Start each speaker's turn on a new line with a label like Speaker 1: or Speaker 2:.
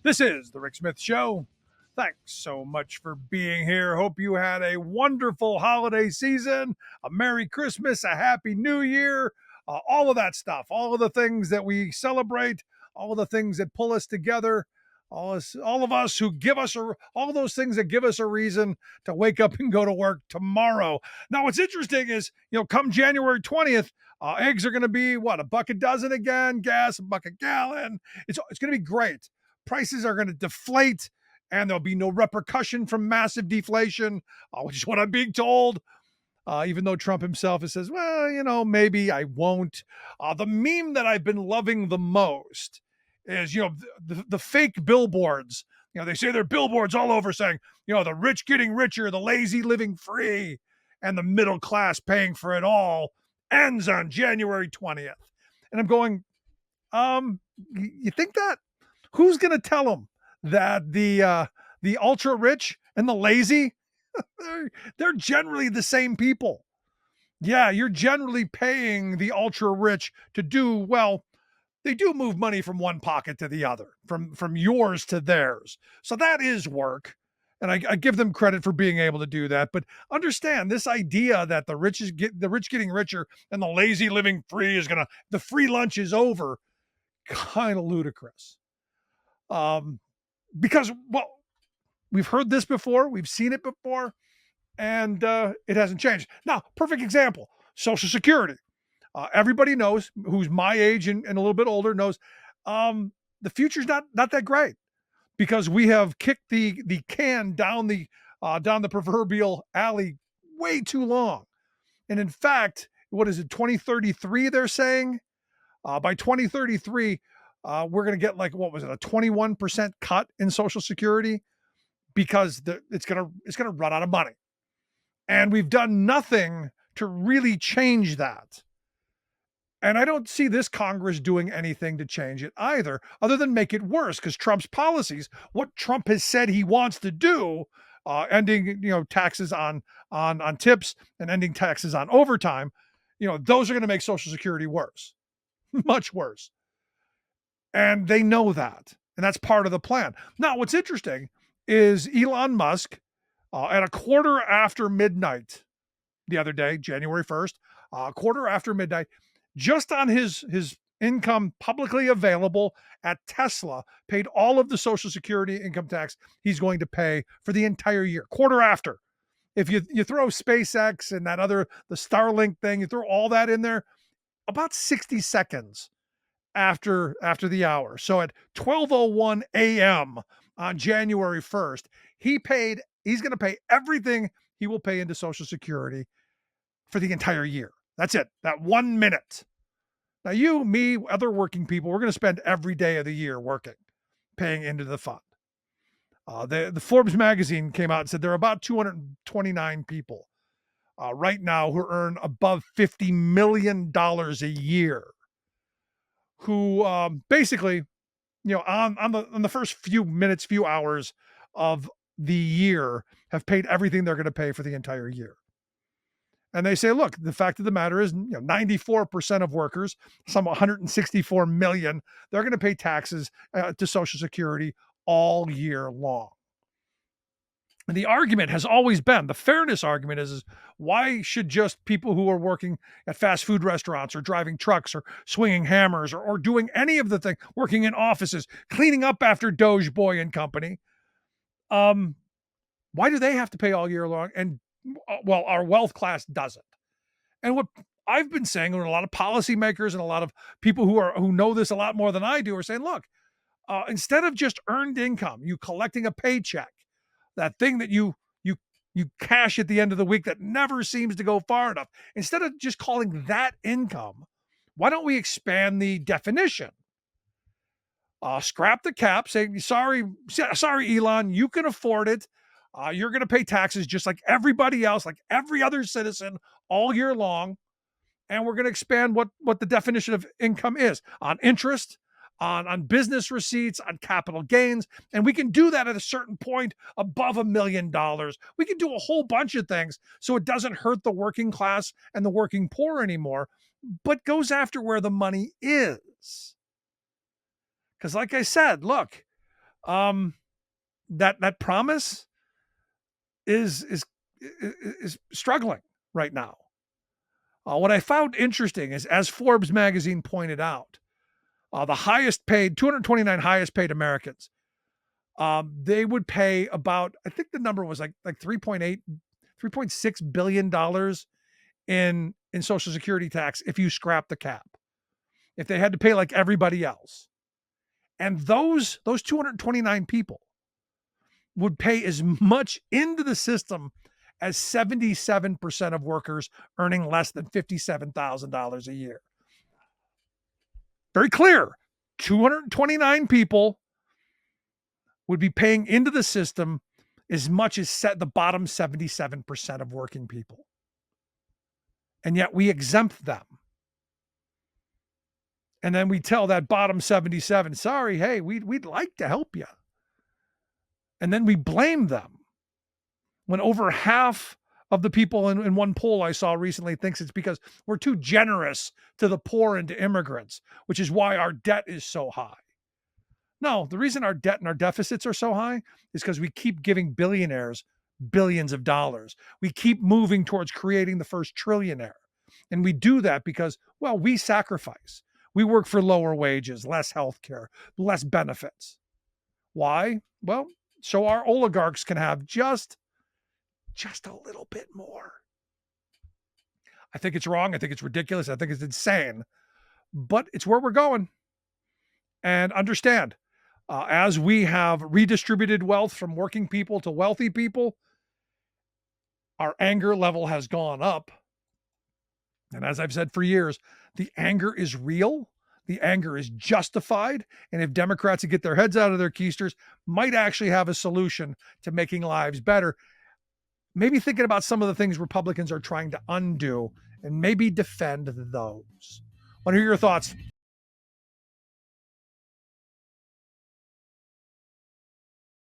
Speaker 1: This is the Rick Smith Show. Thanks so much for being here. Hope you had a wonderful holiday season, a Merry Christmas, a Happy New Year, all of that stuff, all of the things that we celebrate, all of the things that pull us together, all of us who give us all those things that give us a reason to wake up and go to work tomorrow. Now, what's interesting is, come January 20th, eggs are going to be what, a buck a dozen again, gas a buck a gallon. It's going to be great. Prices are going to deflate and there'll be no repercussion from massive deflation, which is what I'm being told. Even though Trump himself says, well, maybe I won't. The meme that I've been loving the most is, the fake billboards. They say they're billboards all over saying, the rich getting richer, the lazy living free, and the middle class paying for it all ends on January 20th. And I'm going, you think that? Who's going to tell them that the ultra rich and the lazy, they're generally the same people? Yeah, you're generally paying the ultra rich to do, well, they do move money from one pocket to the other, from yours to theirs. So that is work. And I give them credit for being able to do that. But understand this idea that the rich getting richer and the lazy living free the free lunch is over, kind of ludicrous. Because, well, we've heard this before, we've seen it before, and it hasn't changed. Now, perfect example, Social Security. Everybody knows, who's my age and a little bit older knows, the future's not that great, because we have kicked the can down the proverbial alley way too long. And in fact, what is it, 2033 they're saying? By 2033, we're going to get, like, what was it, a 21% cut in Social Security, because it's going to run out of money. And we've done nothing to really change that. And I don't see this Congress doing anything to change it either, other than make it worse, because Trump's policies, what Trump has said he wants to do, ending taxes on tips and ending taxes on overtime, those are going to make Social Security worse, much worse. And they know that. And that's part of the plan. Now, what's interesting is Elon Musk, at a quarter after midnight the other day, January 1st, quarter after midnight, just on his income publicly available at Tesla, paid all of the Social Security income tax he's going to pay for the entire year, quarter after. If you throw SpaceX and the Starlink thing, you throw all that in there, about 60 seconds after the hour. So at 12:01 a.m. on January 1st, he's going to pay everything he will pay into Social Security for the entire year. That's it. That 1 minute. Now, you, me, other working people, we're going to spend every day of the year working, paying into the fund. The Forbes magazine came out and said there are about 229 people right now who earn above $50 million a year, who basically, on the first few minutes, few hours of the year, have paid everything they're going to pay for the entire year. And they say, look, the fact of the matter is, 94% of workers, some 164 million, they're going to pay taxes to Social Security all year long. And the argument has always been, the fairness argument is why should just people who are working at fast food restaurants or driving trucks or swinging hammers or doing any of the thing, working in offices, cleaning up after Doge Boy and company, why do they have to pay all year long? And well, our wealth class doesn't. And what I've been saying, and a lot of policymakers and a lot of people who know this a lot more than I do are saying, look, instead of just earned income, you collecting a paycheck, that thing that you cash at the end of the week that never seems to go far enough, instead of just calling that income, why don't we expand the definition? Scrap the cap, say, sorry, Elon, you can afford it. You're going to pay taxes just like everybody else, like every other citizen, all year long. And we're going to expand what the definition of income is on interest, on business receipts, on capital gains. And we can do that at a certain point above $1 million. We can do a whole bunch of things so it doesn't hurt the working class and the working poor anymore, but goes after where the money is. Because like I said, look, Um, that promise is is is struggling right now. What I found interesting is, as Forbes magazine pointed out, the highest paid, 229 highest paid Americans, they would pay about, I think the number was like 3.8, $3.6 billion in Social Security tax if you scrap the cap. If they had to pay like everybody else. And those 229 people would pay as much into the system as 77% of workers earning less than $57,000 a year. Very clear. 229 people would be paying into the system as much as the bottom 77% of working people. And yet we exempt them. And then we tell that bottom 77, sorry, hey, we'd like to help you. And then we blame them when over half of the people in one poll I saw recently thinks it's because we're too generous to the poor and to immigrants, which is why our debt is so high. No, the reason our debt and our deficits are so high is because we keep giving billionaires billions of dollars. We keep moving towards creating the first trillionaire. And we do that because, well, we sacrifice. We work for lower wages, less health care, less benefits. Why? Well, so our oligarchs can have just a little bit more. I think it's wrong. I think it's ridiculous. I think it's insane. But it's where we're going. And understand, as we have redistributed wealth from working people to wealthy people, our anger level has gone up. And as I've said for years, the anger is real. The anger is justified. And if Democrats get their heads out of their keisters, might actually have a solution to making lives better. Maybe thinking about some of the things Republicans are trying to undo and maybe defend those. I want to hear your thoughts.